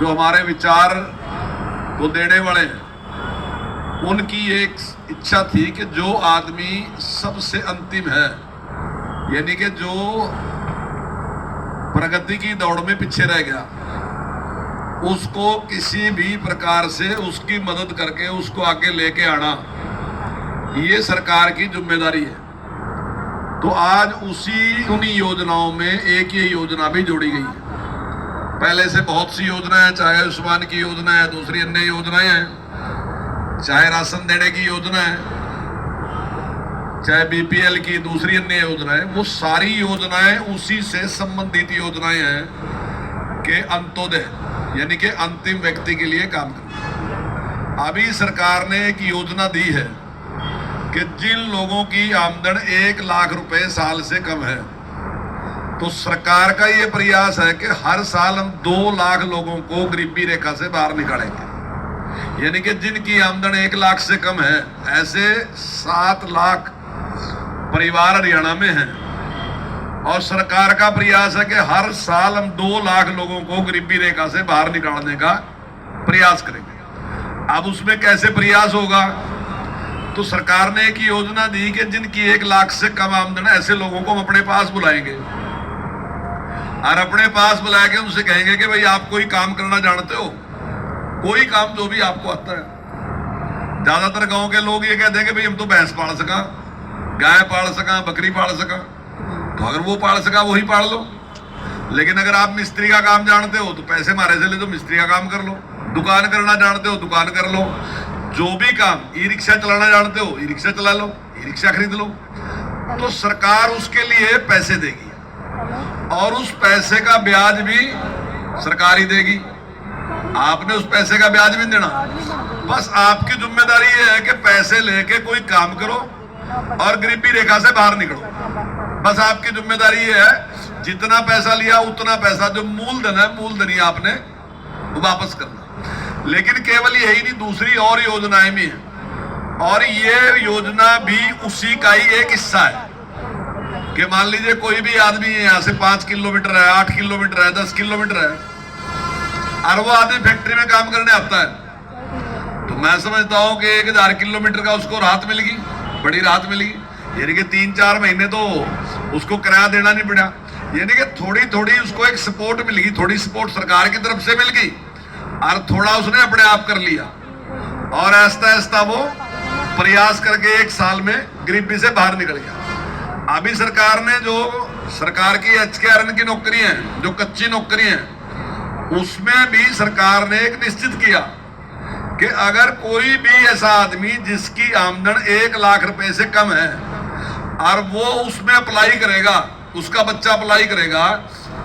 जो हमारे विचार को देने वाले हैं, उनकी एक इच्छा थी कि जो आदमी सबसे अंतिम है, यानी कि जो प्रगति की दौड़ में पीछे रह गया, उसको किसी भी प्रकार से उसकी मदद करके उसको आगे लेके आना, ये सरकार की जिम्मेदारी है। तो आज उन्हीं योजनाओं में एक ये योजना भी जोड़ी गई है। पहले से बहुत सी योजनाएं हैं, चाहे आयुष्मान की योजना है, दूसरी अन्य योजनाएं हैं, चाहे राशन देने की योजना है, चाहे बीपीएल की दूसरी अन्य योजनाएं, वो सारी योजनाएं उसी से संबंधित योजनाएं हैं कि अंत्योदय यानी कि अंतिम व्यक्ति के लिए काम करना। अभी सरकार ने एक योजना दी है कि जिन लोगों की आमदन 1 लाख रुपए साल से कम है, तो सरकार का ये प्रयास है कि हर साल हम 2 लाख लोगों को गरीबी रेखा से बाहर निकालेंगे। यानी कि जिनकी आमदन 1 लाख से कम है, ऐसे 7 लाख परिवार हरियाणा में हैं, और सरकार का प्रयास है कि हर साल हम 2 लाख लोगों को गरीबी रेखा से बाहर निकालने का प्रयास करेंगे। अब उसमें कैसे प्रयास होगा? तो सरकार ने एक योजना दी कि जिनकी 1 लाख से कम आमदन है, ऐसे लोगों को हम अपने पास बुलाएंगे और अपने पास बुला के उनसे कहेंगे कि भाई आप कोई काम करना जानते हो, कोई काम जो भी आपको आता है। ज्यादातर गांव के लोग ये कहते हैं कि भाई हम तो भैंस पाल सका, गाय पाल सका, बकरी पाल सका, तो अगर वो पाल सका वही पाल लो। लेकिन अगर आप मिस्त्री का काम जानते हो तो पैसे मारे से ले तो मिस्त्री का काम कर लो, दुकान करना जानते हो दुकान कर लो, जो भी काम, ई रिक्शा चलाना जानते हो ई रिक्शा चला लो, ई रिक्शा खरीद लो। तो सरकार उसके लिए पैसे देगी और उस पैसे का ब्याज भी सरकार ही देगी। आपने उस पैसे का ब्याज भी देना। बस आपकी जिम्मेदारी ये है कि पैसे लेके कोई काम करो और गरीबी रेखा से बाहर निकलो। बस आपकी जिम्मेदारी ये है, जितना पैसा लिया उतना पैसा जो मूलधन है, मूलधन ही आपने वापस करना। लेकिन केवल यही नहीं, दूसरी और योजनाएं भी हैं, और ये योजना भी उसी का ही एक हिस्सा है कि मान लीजिए कोई भी आदमी यहाँ से 5 किलोमीटर है, 8 किलोमीटर है, 10 किलोमीटर है, और वो आदमी फैक्ट्री में काम करने आता है, तो मैं समझता हूँ कि 1000 किलोमीटर का उसको राहत मिलेगी, बड़ी राहत मिलेगी। यानी कि 3-4 महीने तो उसको किराया देना नहीं पड़ा। यानी कि थोड़ी थोड़ी उसको एक सपोर्ट मिलेगी, थोड़ी सपोर्ट सरकार की तरफ से मिल गई और थोड़ा उसने अपने आप कर लिया, और आहिस्ता आहिस्ता वो प्रयास करके 1 साल में गरीबी से बाहर निकल गया। अभी सरकार ने जो सरकार की HKRN की नौकरी है, जो कच्ची नौकरी है, उसमें भी सरकार ने एक निश्चित किया कि अगर कोई भी ऐसा आदमी जिसकी आमदन 1 लाख रुपए से कम है और वो उसमें अप्लाई करेगा, उसका बच्चा अप्लाई करेगा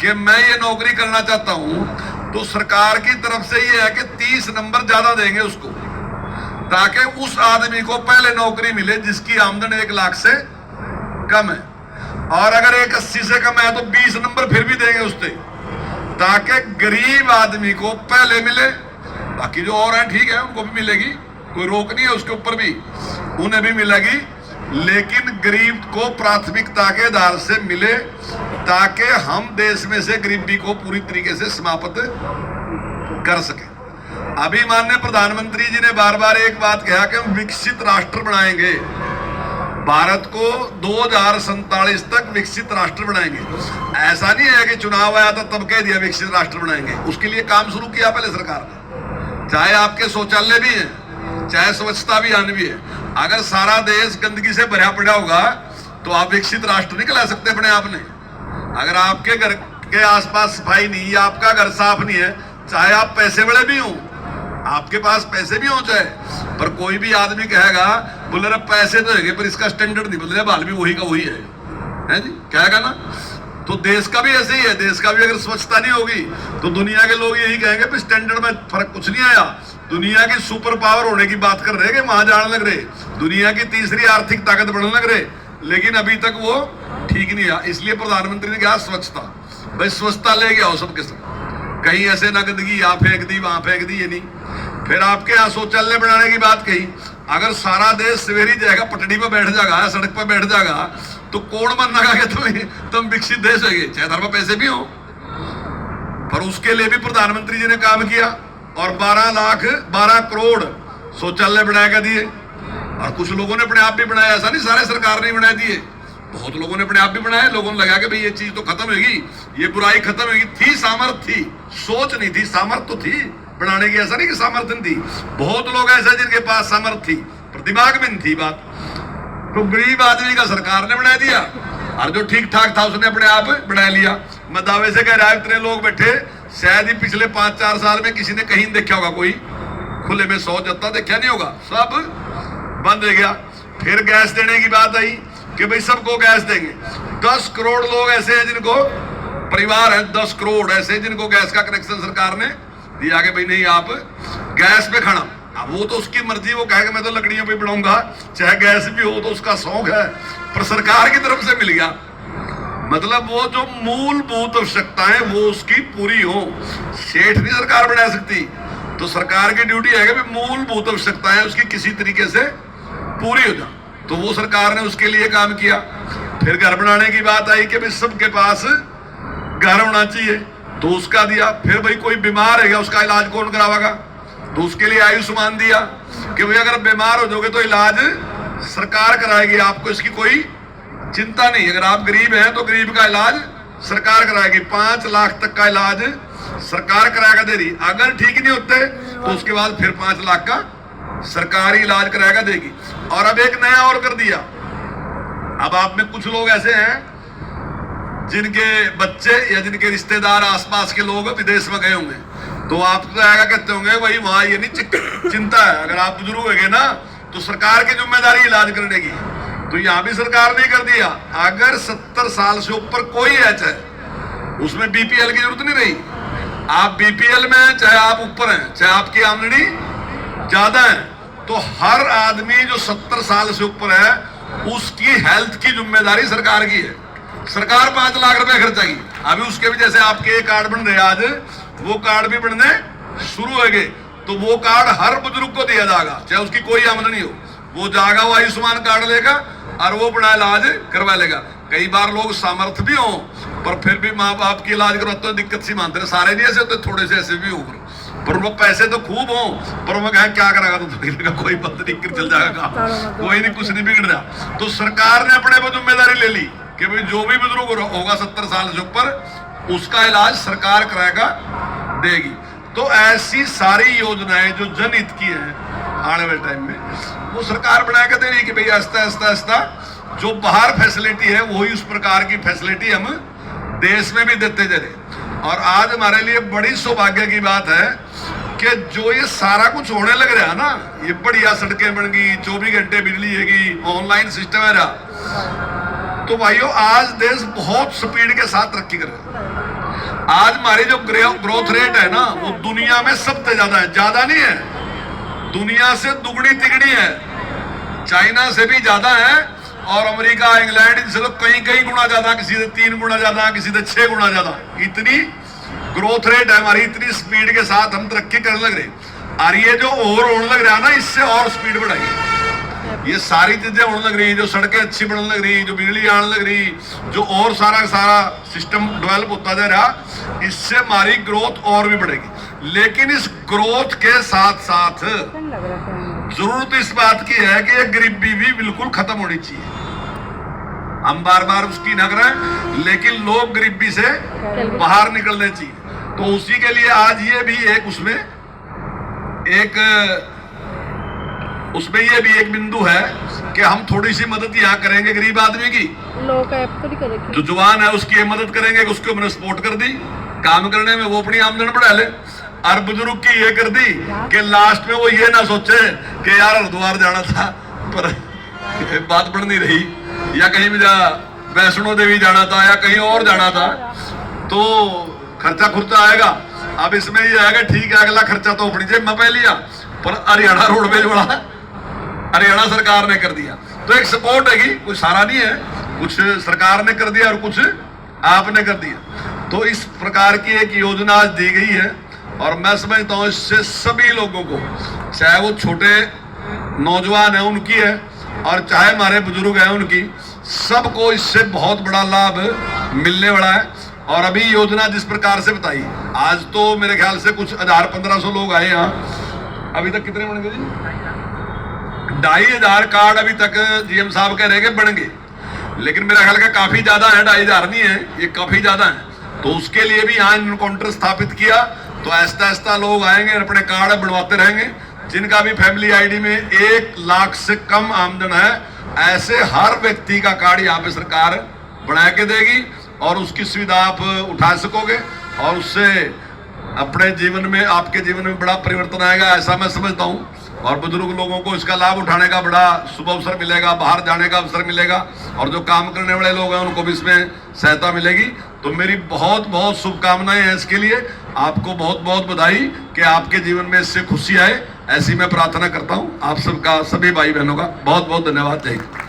कि मैं ये नौकरी करना चाहता हूं, तो सरकार की तरफ से ये है कि 30 नंबर ज्यादा देंगे उसको, ताकि उस आदमी को पहले नौकरी मिले जिसकी आमदन 1 लाख से कम है। और अगर 180 से कम है तो 20 नंबर फिर भी देंगे उससे, ताकि गरीब आदमी को पहले मिले। बाकी जो और हैं ठीक है, उनको भी मिलेगी, कोई रोक नहीं है उसके ऊपर भी, उन्हें भी मिलेगी, लेकिन गरीब को प्राथमिकता के आधार से मिले, ताकि हम देश में से गरीबी को पूरी तरीके से समाप्त कर सके। अभी माननीय प्रधानमंत्री जी ने बार बार एक बात कहा कि हम विकसित राष्ट्र बनाएंगे, भारत को 2047 तक विकसित राष्ट्र बनाएंगे। ऐसा नहीं है कि चुनाव आया था तब कह दिया विकसित राष्ट्र बनाएंगे, उसके लिए काम शुरू किया पहले सरकार ने। चाहे आपके शौचालय भी है, चाहे स्वच्छता अभियान भी है। अगर सारा देश गंदगी से भरा पड़ा होगा तो आप विकसित राष्ट्र नहीं कहला सकते अपने आप ने। अगर आपके घर के आसपास सफाई नहीं है, आपका घर साफ नहीं है, चाहे आप पैसे वाले भी हो, आपके पास पैसे भी हो चाहे, पर कोई भी आदमी कहेगा बोले रे पैसे तो है पर इसका स्टैंडर्ड नहीं बदले, बाल भी वही का वही है जी, कहेगा ना। तो देश का भी ऐसे ही है, देश का भी अगर स्वच्छता नहीं होगी तो दुनिया के लोग यही कहेंगे स्टैंडर्ड में फर्क कुछ नहीं आया। दुनिया की सुपर पावर होने की बात कर रहे हैं, वहां जाने लग रहे, दुनिया की तीसरी आर्थिक ताकत बढ़ने लग रहे, लेकिन अभी तक वो ठीक नहीं आया। इसलिए प्रधानमंत्री ने कहा स्वच्छता, भाई स्वच्छता ले गया हो सबके सब, कहीं ऐसे ना गंदगी यहाँ फेंक दी वहां फेंक दी, ये नहीं। फिर आपके यहाँ शौचालय बनाने की बात कही, अगर सारा देश सवेरी जाएगा पटड़ी पे बैठ जाएगा, सड़क पे बैठ जाएगा, तो कौन मन लगा कि तुम विकसित देश है, चाहे धर्म पैसे भी हो, पर उसके लिए भी प्रधानमंत्री जी ने काम किया और 12 करोड़ शौचालय बनाएगा दिए। और कुछ लोगों ने अपने आप भी बनाया, ऐसा नहीं सारे सरकार ने बना दिए, बहुत लोगों ने अपने आप भी बनाया। लोगों ने लगा कि भाई ये चीज तो खत्म होगी, ये बुराई खत्म होगी। थी सामर्थ्य, थी सोच नहीं थी, सामर्थ्य तो थी बनाने की। ऐसा नहीं कि सामर्थ्य नहीं थी, बहुत लोग ऐसे जिनके पास सामर्थ्य थी पर दिमाग में नहीं थी बात। तो गरीब आदमी का सरकार ने बना दिया और जो ठीक ठाक था उसने अपने आप बना लिया। मैं दावे से कह रहा है इतने लोग बैठे, शायद ही पिछले 5-4 साल में किसी ने कहीं देखा होगा कोई खुले में शौच जत्ता देखा नहीं होगा, सब बंद हो गया। फिर गैस देने की बात आई कि भाई सबको गैस देंगे। 10 करोड़ लोग ऐसे हैं जिनको, परिवार है 10 करोड़ ऐसे जिनको गैस का कनेक्शन सरकार ने दिया कि भाई नहीं आप गैस पे खाना। अब वो तो उसकी मर्जी, वो कहेगा मैं तो लकड़ियों पे बनाऊंगा, चाहे गैस भी हो तो उसका शौक है, पर सरकार की तरफ से मिल गया। मतलब वो जो मूलभूत आवश्यकताएं वो उसकी पूरी हो, सेठ नहीं सरकार बना सकती। तो सरकार की ड्यूटी है कि मूलभूत आवश्यकताएं उसकी किसी तरीके से पूरी हो जाए, तो वो सरकार ने उसके लिए काम किया। फिर घर बनाने की बात आई कि भाई सबके पास घर होना चाहिए, तो उसका दिया। फिर भाई कोई बीमार है उसका इलाज कौन करावेगा, तो उसके लिए आयुष्मान दिया कि भाई अगर बीमार हो जाओगे तो इलाज सरकार कराएगी, आपको इसकी कोई चिंता नहीं। अगर आप गरीब हैं तो गरीब का इलाज सरकार कराएगी, 5 लाख तक का इलाज सरकार कराएगा दे रही। अगर ठीक नहीं होते तो उसके बाद फिर 5 लाख का सरकारी इलाज कराएगा देगी। और अब एक नया और कर दिया, अब आप में कुछ लोग ऐसे हैं जिनके बच्चे या जिनके रिश्तेदार आसपास के लोग विदेश में गए होंगे, तो आप तो आएगा कहते होंगे भाई वहां ये नहीं चिंता है, अगर आप बुजुर्ग होंगे ना तो सरकार की जिम्मेदारी इलाज करने की। तो यहां भी सरकार ने कर दिया, अगर 70 साल से ऊपर कोई है चाहे उसमें बीपीएल की जरूरत नहीं रही। आप बीपीएल में हैं, चाहे आप ऊपर हैं, चाहे आपकी आमदनी ज्यादा है, तो हर आदमी जो 70 साल से ऊपर है उसकी हेल्थ की जिम्मेदारी सरकार की है। सरकार 5 लाख रुपए खर्चेगी। अभी उसके भी जैसे आपके कार्ड बन रहे आज, वो कार्ड भी बनने शुरू हो गए, तो वो कार्ड हर बुजुर्ग को दिया जाएगा, चाहे उसकी कोई आमदनी हो। वो जाएगा, वो आयुष्मान कार्ड लेगा और वो अपना इलाज करवा लेगा। कई बार लोग सामर्थ्य भी हो पर फिर भी माँ बाप की इलाज करवाते हैं, दिक्कत सी मानते हैं। सारे नहीं ऐसे होते, थोड़े से ऐसे भी हो, पर वो पैसे तो खूब हो, पर वो कहें क्या करेगा तो कोई बात नहीं, चल जाएगा, कोई नहीं, कुछ नहीं बिगड़ रहा। तो सरकार ने अपने को जिम्मेदारी ले ली कि भाई जो भी बुजुर्ग होगा 70 साल से ऊपर उसका इलाज सरकार कराएगा देगी। तो ऐसी सारी योजनाएं जो जनहित की हैं आने वाले टाइम में वो सरकार बनाकर दे रही कि भाई आस्ता जो बाहर फैसिलिटी है वही उस प्रकार की फैसिलिटी हम देश में भी देते जा रहे। और आज हमारे लिए बड़ी सौभाग्य की बात है कि जो ये सारा कुछ होने लग रहा है ना, ये बढ़िया सड़कें बन गई, 24 घंटे बिजली है, ऑनलाइन सिस्टम है रहा, तो भाइयों आज देश बहुत स्पीड के साथ तरक्की कर रहा है। आज हमारी जो ग्रोथ रेट है ना वो दुनिया में सबसे ज्यादा है, ज्यादा नहीं है, दुनिया से दुगनी तिगनी है, चाइना से भी ज्यादा है, और अमेरिका इंग्लैंड इनसे तो कई गुना ज्यादा, किसी से 3 गुना ज्यादा, किसी से 6 गुना ज्यादा। इतनी ग्रोथ रेट है हमारी, इतनी स्पीड के साथ हम तरक्की करने लग रहे। और ये जो और होने लग रहा है ना, इससे और स्पीड बढ़ाएगी। ये सारी चीजें होने लग रही, जो सड़कें अच्छी बनने लग रही, जो बिजली आने लग रही, जो और सारा सिस्टम डेवलप होता जा रहा, इससे हमारी ग्रोथ और भी बढ़ेगी। लेकिन इस ग्रोथ के साथ साथ जरूरत इस बात की है कि ये गरीबी भी बिल्कुल खत्म होनी चाहिए। हम बार उसकी न करें, लेकिन लोग गरीबी से बाहर निकलने चाहिए। तो उसी के लिए आज ये भी उसमें ये भी एक बिंदु है कि हम थोड़ी सी मदद यहाँ करेंगे गरीब आदमी की, जो जवान है उसकी मदद करेंगे, उसको हमने सपोर्ट कर दी काम करने में, वो अपनी आमदन बढ़ा ले। और बुजुर्ग की ये कर दी कि लास्ट में वो ये ना सोचे कि यार हरिद्वार जाना था पर बात बढ़ नहीं रही, या कहीं भी वैष्णो देवी जाना था, या कहीं और जाना था, तो खर्चा आएगा। अब इसमें ये आएगा ठीक है, अगला खर्चा तो अपनी जेब में पै लिया, पर हरियाणा रोडवेज बड़ा हरियाणा सरकार ने कर दिया। तो एक सपोर्ट है, कुछ सारा नहीं है, कुछ सरकार ने कर दिया और कुछ आपने कर दिया। तो इस प्रकार की एक योजना आज दी गई है, और मैं समझता हूं इससे सभी लोगों को, चाहे वो छोटे नौजवान है उनकी है, और चाहे हमारे बुजुर्ग हैं उनकी, सबको इससे बहुत बड़ा लाभ मिलने वाला है। और अभी योजना जिस प्रकार से बताई, आज तो मेरे ख्याल से कुछ 1000-1500 लोग आए यहाँ, अभी तक कितने बन गए जी? 2500 कार्ड अभी तक जीएम साहब कह रहे हैं बन गए, लेकिन मेरा ख्याल का काफी ज्यादा है, 2500 नहीं है, ये काफी ज्यादा है। तो उसके लिए भी यहाँ इन्होंने काउंटर स्थापित किया, तो ऐसा ऐसा लोग आएंगे अपने कार्ड बनवाते रहेंगे। जिनका भी फैमिली आईडी में 1 लाख से कम आमदन है, ऐसे हर व्यक्ति का कार्ड यहाँ पे सरकार बना के देगी और उसकी सुविधा आप उठा सकोगे और उससे अपने जीवन में, आपके जीवन में बड़ा परिवर्तन आएगा, ऐसा मैं समझता हूँ। और बुजुर्ग लोगों को इसका लाभ उठाने का बड़ा शुभ अवसर मिलेगा, बाहर जाने का अवसर मिलेगा, और जो काम करने वाले लोग हैं उनको भी इसमें सहायता मिलेगी। तो मेरी बहुत बहुत शुभकामनाएं हैं इसके लिए, आपको बहुत बहुत बधाई कि आपके जीवन में इससे खुशी आए, ऐसी मैं प्रार्थना करता हूं। आप सबका, सभी भाई बहनों का बहुत बहुत धन्यवाद। जय हिंद।